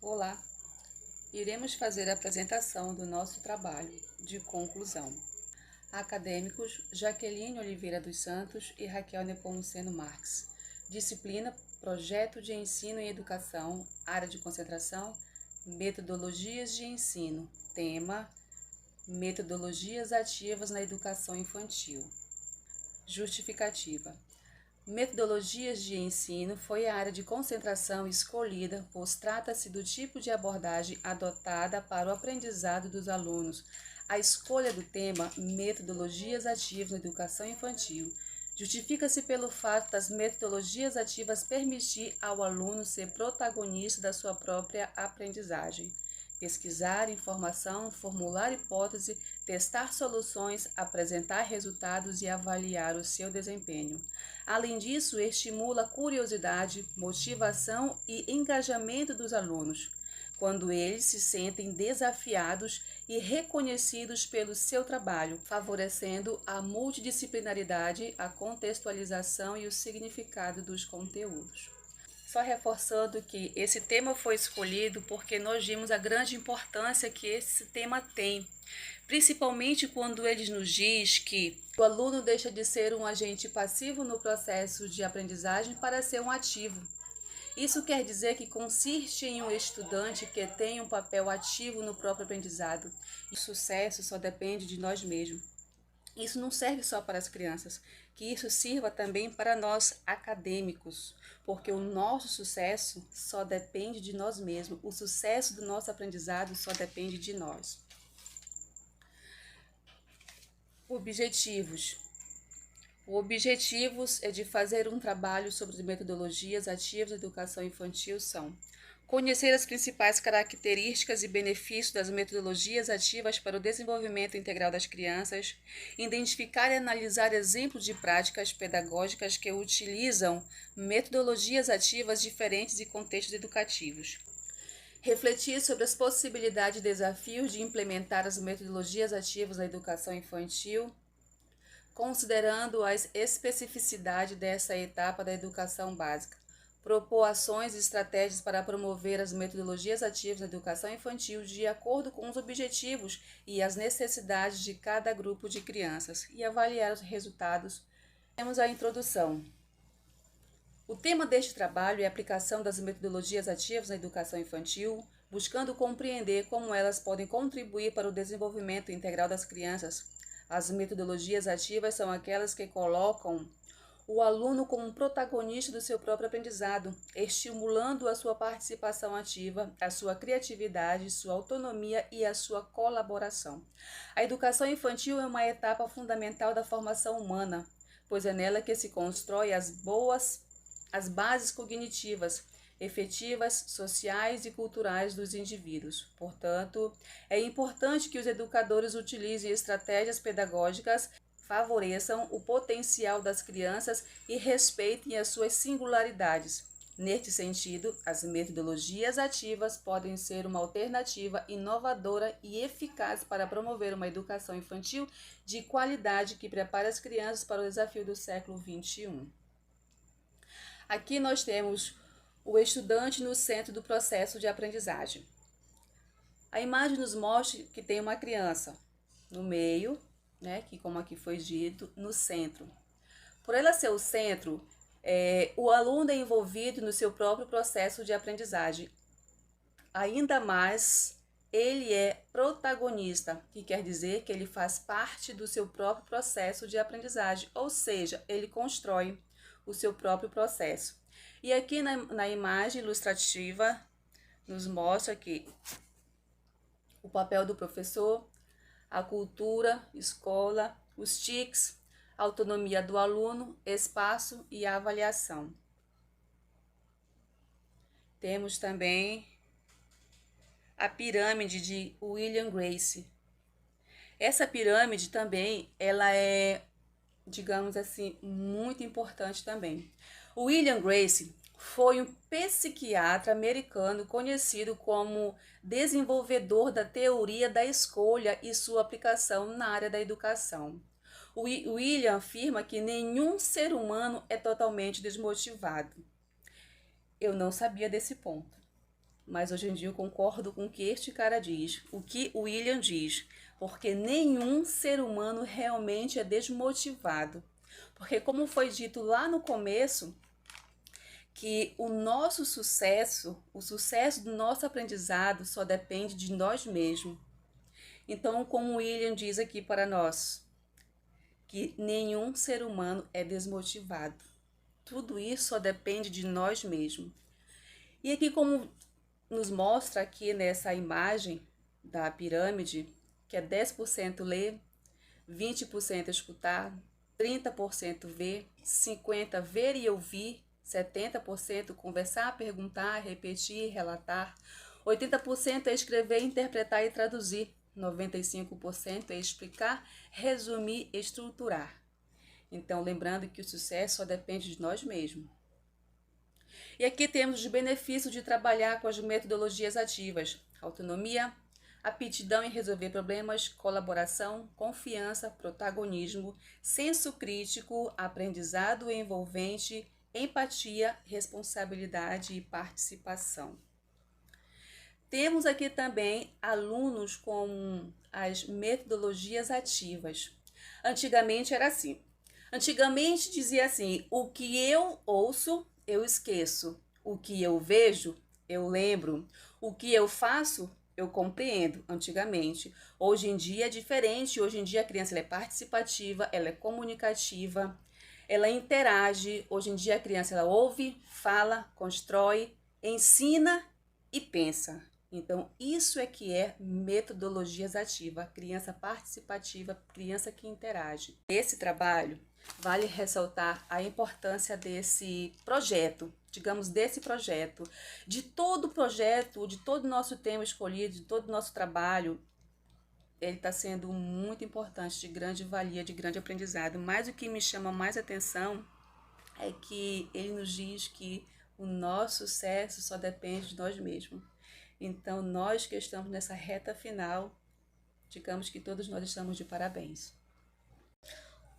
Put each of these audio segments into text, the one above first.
Olá, iremos fazer a apresentação do nosso trabalho de conclusão. Acadêmicos Jaqueline Oliveira dos Santos e Raquel Nepomuceno Marques. Disciplina Projeto de Ensino em Educação, área de concentração, Metodologias de Ensino. Tema: Metodologias ativas na educação infantil. Justificativa. Metodologias de ensino foi a área de concentração escolhida, pois trata-se do tipo de abordagem adotada para o aprendizado dos alunos. A escolha do tema Metodologias ativas na educação infantil justifica-se pelo fato das metodologias ativas permitir ao aluno ser protagonista da sua própria aprendizagem. Pesquisar informação, formular hipótese, testar soluções, apresentar resultados e avaliar o seu desempenho. Além disso, estimula a curiosidade, motivação e engajamento dos alunos, quando eles se sentem desafiados e reconhecidos pelo seu trabalho, favorecendo a multidisciplinaridade, a contextualização e o significado dos conteúdos. Só reforçando que esse tema foi escolhido porque nós vimos a grande importância que esse tema tem, principalmente quando ele nos diz que o aluno deixa de ser um agente passivo no processo de aprendizagem para ser um ativo. Isso quer dizer que consiste em um estudante que tem um papel ativo no próprio aprendizado. E o sucesso só depende de nós mesmos. Isso não serve só para as crianças, que isso sirva também para nós acadêmicos, porque o nosso sucesso só depende de nós mesmos, o sucesso do nosso aprendizado só depende de nós. Objetivos. O objetivo é de fazer um trabalho sobre as metodologias ativas da educação infantil são: conhecer as principais características e benefícios das metodologias ativas para o desenvolvimento integral das crianças, identificar e analisar exemplos de práticas pedagógicas que utilizam metodologias ativas diferentes e contextos educativos. Refletir sobre as possibilidades e desafios de implementar as metodologias ativas na educação infantil, considerando as especificidades dessa etapa da educação básica. Propor ações e estratégias para promover as metodologias ativas na educação infantil de acordo com os objetivos e as necessidades de cada grupo de crianças e avaliar os resultados. Temos a introdução. O tema deste trabalho é a aplicação das metodologias ativas na educação infantil, buscando compreender como elas podem contribuir para o desenvolvimento integral das crianças. As metodologias ativas são aquelas que colocam o aluno como protagonista do seu próprio aprendizado, estimulando a sua participação ativa, a sua criatividade, sua autonomia e a sua colaboração. A educação infantil é uma etapa fundamental da formação humana, pois é nela que se constrói as bases cognitivas, efetivas, sociais e culturais dos indivíduos. Portanto, é importante que os educadores utilizem estratégias pedagógicas que favoreçam o potencial das crianças e respeitem as suas singularidades. Neste sentido, as metodologias ativas podem ser uma alternativa inovadora e eficaz para promover uma educação infantil de qualidade que prepare as crianças para o desafio do século XXI. Aqui nós temos o estudante no centro do processo de aprendizagem. A imagem nos mostra que tem uma criança no meio, que como aqui foi dito, no centro. Por ela ser o centro, o aluno é envolvido no seu próprio processo de aprendizagem. Ainda mais, ele é protagonista, que quer dizer que ele faz parte do seu próprio processo de aprendizagem, ou seja, ele constrói o seu próprio processo. E aqui na imagem ilustrativa nos mostra que o papel do professor, a cultura, escola, os TICs, a autonomia do aluno, espaço e a avaliação. Temos também a pirâmide de William Grace. Essa pirâmide também, ela é, digamos assim, muito importante também. O William Grace foi um psiquiatra americano conhecido como desenvolvedor da teoria da escolha e sua aplicação na área da educação. O William afirma que nenhum ser humano é totalmente desmotivado. Eu não sabia desse ponto. mas hoje em dia eu concordo com o que este cara diz, o que o William diz, porque nenhum ser humano realmente é desmotivado. Porque como foi dito lá no começo, que o nosso sucesso, o sucesso do nosso aprendizado só depende de nós mesmos. Então, como o William diz aqui para nós, que nenhum ser humano é desmotivado. Tudo isso só depende de nós mesmos. E aqui, como nos mostra aqui nessa imagem da pirâmide, que é 10% ler, 20% escutar, 30% ver, 50% ver e ouvir, 70% conversar, perguntar, repetir, relatar, 80% é escrever, interpretar e traduzir, 95% é explicar, resumir, estruturar. Então, lembrando que o sucesso só depende de nós mesmos. E aqui temos os benefícios de trabalhar com as metodologias ativas: autonomia, aptidão em resolver problemas, colaboração, confiança, protagonismo, senso crítico, aprendizado envolvente, empatia, responsabilidade e participação. Temos aqui também alunos com as metodologias ativas. Antigamente era assim. Antigamente dizia assim: o que eu ouço, eu esqueço. O que eu vejo, eu lembro. O que eu faço, eu compreendo. Antigamente. Hoje em dia é diferente. Hoje em dia a criança ela é participativa, ela é comunicativa, ela interage. Hoje em dia a criança ela ouve, fala, constrói, ensina e pensa. Então, isso é que é metodologias ativas, criança participativa, criança que interage. Esse trabalho, vale ressaltar a importância desse projeto, digamos, de todo o projeto, de todo o nosso tema escolhido, de todo o nosso trabalho. Ele está sendo muito importante, de grande valia, de grande aprendizado. Mas o que me chama mais atenção é que ele nos diz que o nosso sucesso só depende de nós mesmos. Então, nós que estamos nessa reta final, digamos que todos nós estamos de parabéns.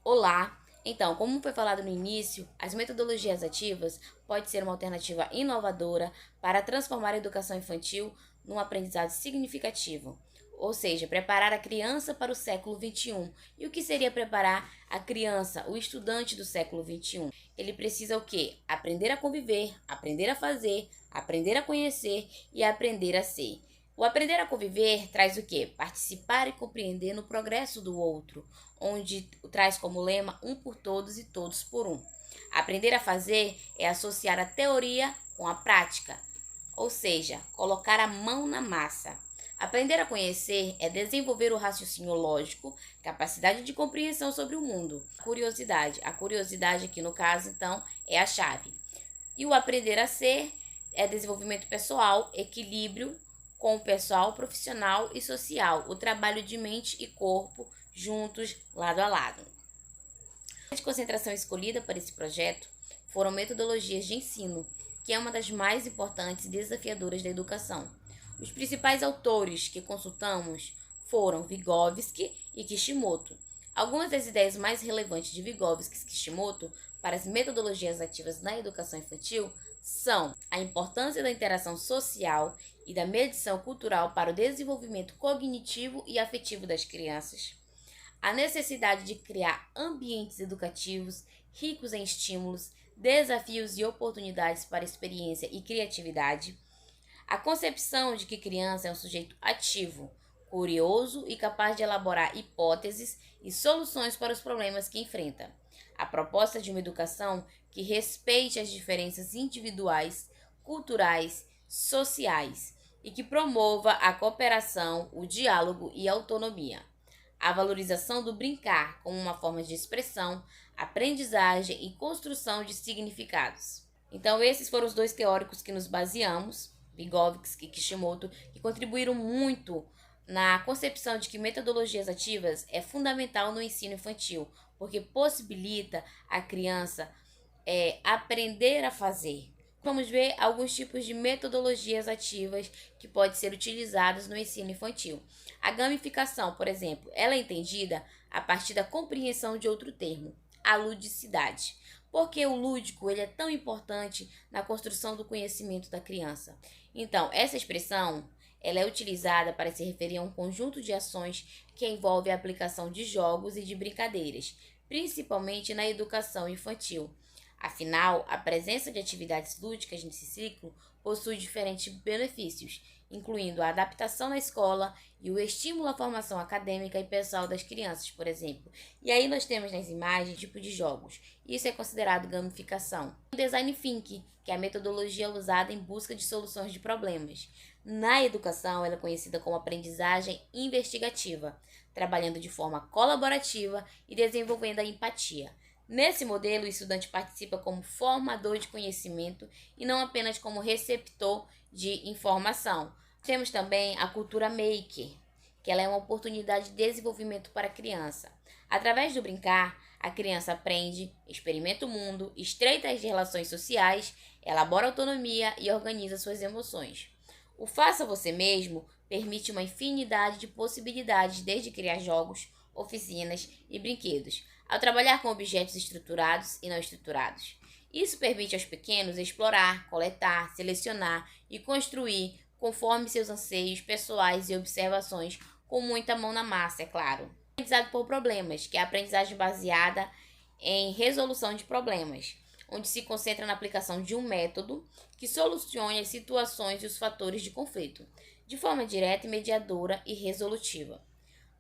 Olá! Então, como foi falado no início, as metodologias ativas podem ser uma alternativa inovadora para transformar a educação infantil num aprendizado significativo, ou seja, preparar a criança para o século XXI. E o que seria preparar a criança, o estudante do século XXI? Ele precisa o quê? Aprender a conviver, aprender a fazer, aprender a conhecer e aprender a ser. O aprender a conviver traz o quê? Participar e compreender no progresso do outro, onde traz como lema um por todos e todos por um. Aprender a fazer é associar a teoria com a prática, ou seja, colocar a mão na massa. Aprender a conhecer é desenvolver o raciocínio lógico, capacidade de compreensão sobre o mundo. A curiosidade aqui no caso, então, é a chave. E o aprender a ser é desenvolvimento pessoal, equilíbrio com o pessoal, profissional e social, o trabalho de mente e corpo juntos, lado a lado. A de concentração escolhida para esse projeto foram metodologias de ensino, que é uma das mais importantes e desafiadoras da educação. Os principais autores que consultamos foram Vygotsky e Kishimoto. Algumas das ideias mais relevantes de Vygotsky e Kishimoto para as metodologias ativas na educação infantil são a importância da interação social e da mediação cultural para o desenvolvimento cognitivo e afetivo das crianças, a necessidade de criar ambientes educativos ricos em estímulos, desafios e oportunidades para experiência e criatividade, a concepção de que criança é um sujeito ativo, curioso e capaz de elaborar hipóteses e soluções para os problemas que enfrenta, a proposta de uma educação que respeite as diferenças individuais, culturais, sociais e que promova a cooperação, o diálogo e a autonomia, a valorização do brincar como uma forma de expressão, aprendizagem e construção de significados. Então, esses foram os dois teóricos que nos baseamos, Vygotsky e Kishimoto, que contribuíram muito na concepção de que metodologias ativas é fundamental no ensino infantil, porque possibilita a criança aprender a fazer. Vamos ver alguns tipos de metodologias ativas que podem ser utilizadas no ensino infantil. A gamificação, por exemplo, ela é entendida a partir da compreensão de outro termo, a ludicidade. Por que o lúdico ele é tão importante na construção do conhecimento da criança? Então, essa expressão ela é utilizada para se referir a um conjunto de ações que envolve a aplicação de jogos e de brincadeiras, principalmente na educação infantil. Afinal, a presença de atividades lúdicas nesse ciclo possui diferentes benefícios, incluindo a adaptação na escola e o estímulo à formação acadêmica e pessoal das crianças, por exemplo. E aí nós temos nas imagens tipo de jogos. Isso é considerado gamificação. O design thinking, que é a metodologia usada em busca de soluções de problemas. Na educação, ela é conhecida como aprendizagem investigativa, trabalhando de forma colaborativa e desenvolvendo a empatia. Nesse modelo, o estudante participa como formador de conhecimento e não apenas como receptor de informação. Temos também a cultura maker, que ela é uma oportunidade de desenvolvimento para a criança. Através do brincar, a criança aprende, experimenta o mundo, estreita as relações sociais, elabora autonomia e organiza suas emoções. O faça você mesmo permite uma infinidade de possibilidades, desde criar jogos, oficinas e brinquedos, ao trabalhar com objetos estruturados e não estruturados. Isso permite aos pequenos explorar, coletar, selecionar e construir conforme seus anseios pessoais e observações, com muita mão na massa, é claro. Aprendizado por problemas, que é a aprendizagem baseada em resolução de problemas, onde se concentra na aplicação de um método que solucione as situações e os fatores de conflito, de forma direta, mediadora e resolutiva.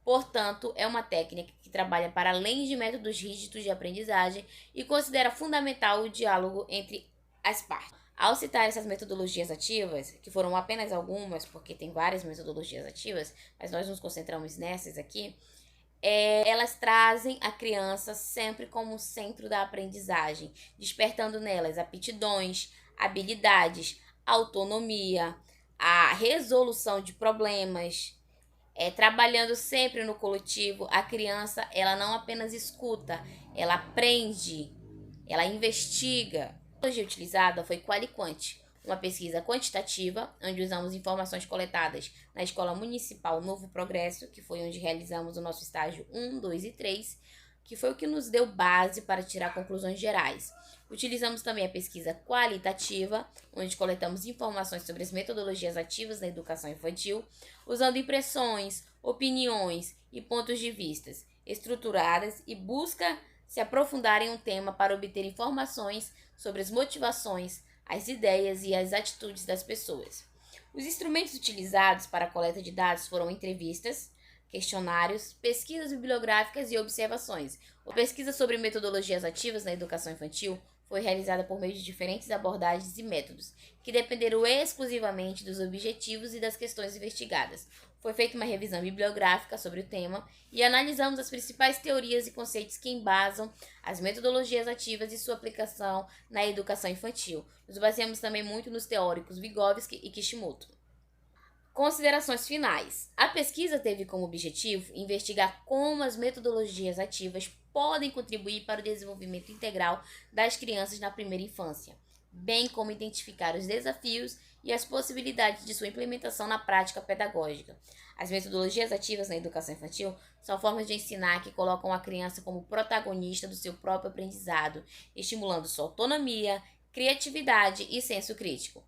Portanto, é uma técnica que trabalha para além de métodos rígidos de aprendizagem e considera fundamental o diálogo entre as partes. Ao citar essas metodologias ativas, que foram apenas algumas, porque tem várias metodologias ativas, mas nós nos concentramos nessas aqui, elas trazem a criança sempre como centro da aprendizagem, despertando nelas aptidões, habilidades, autonomia, a resolução de problemas. Trabalhando sempre no coletivo, a criança ela não apenas escuta, ela aprende, ela investiga. A metodologia utilizada foi Qualiquant, uma pesquisa quantitativa, onde usamos informações coletadas na Escola Municipal Novo Progresso, que foi onde realizamos o nosso estágio 1, 2 e 3, que foi o que nos deu base para tirar conclusões gerais. Utilizamos também a pesquisa qualitativa, onde coletamos informações sobre as metodologias ativas na educação infantil, usando impressões, opiniões e pontos de vista estruturadas e busca se aprofundar em um tema para obter informações sobre as motivações, as ideias e as atitudes das pessoas. Os instrumentos utilizados para a coleta de dados foram entrevistas, questionários, pesquisas bibliográficas e observações. A pesquisa sobre metodologias ativas na educação infantil foi realizada por meio de diferentes abordagens e métodos, que dependeram exclusivamente dos objetivos e das questões investigadas. Foi feita uma revisão bibliográfica sobre o tema e analisamos as principais teorias e conceitos que embasam as metodologias ativas e sua aplicação na educação infantil. Nos baseamos também muito nos teóricos Vygotsky e Kishimoto. Considerações finais. A pesquisa teve como objetivo investigar como as metodologias ativas podem contribuir para o desenvolvimento integral das crianças na primeira infância, bem como identificar os desafios e as possibilidades de sua implementação na prática pedagógica. As metodologias ativas na educação infantil são formas de ensinar que colocam a criança como protagonista do seu próprio aprendizado, estimulando sua autonomia, criatividade e senso crítico.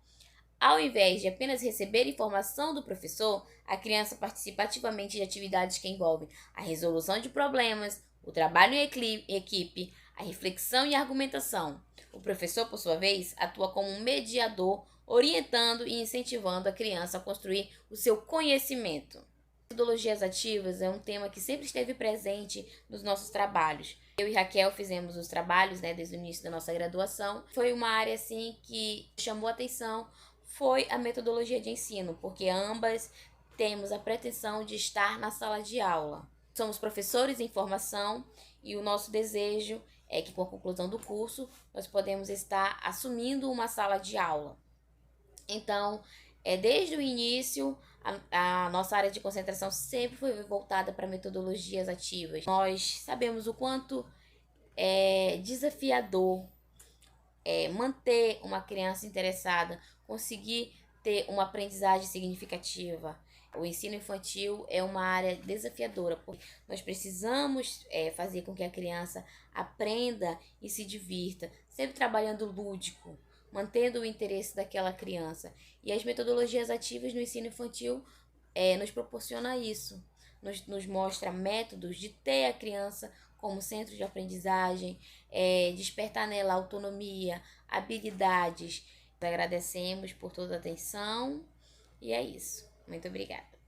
Ao invés de apenas receber informação do professor, a criança participa ativamente de atividades que envolvem a resolução de problemas, o trabalho em equipe, a reflexão e a argumentação. O professor, por sua vez, atua como um mediador, orientando e incentivando a criança a construir o seu conhecimento. Metodologias ativas é um tema que sempre esteve presente nos nossos trabalhos. Eu e Raquel fizemos os trabalhos, desde o início da nossa graduação. Foi uma área assim que chamou a atenção, foi a metodologia de ensino, porque ambas temos a pretensão de estar na sala de aula. Somos professores em formação e o nosso desejo é que, com a conclusão do curso, nós podemos estar assumindo uma sala de aula. Então, desde o início, a nossa área de concentração sempre foi voltada para metodologias ativas. Nós sabemos o quanto é desafiador manter uma criança interessada, conseguir ter uma aprendizagem significativa. O ensino infantil é uma área desafiadora, porque nós precisamos fazer com que a criança aprenda e se divirta, sempre trabalhando lúdico, mantendo o interesse daquela criança. E as metodologias ativas no ensino infantil nos proporciona isso, nos mostra métodos de ter a criança como centro de aprendizagem, despertar nela autonomia, habilidades. Agradecemos por toda a atenção e é isso. Muito obrigada.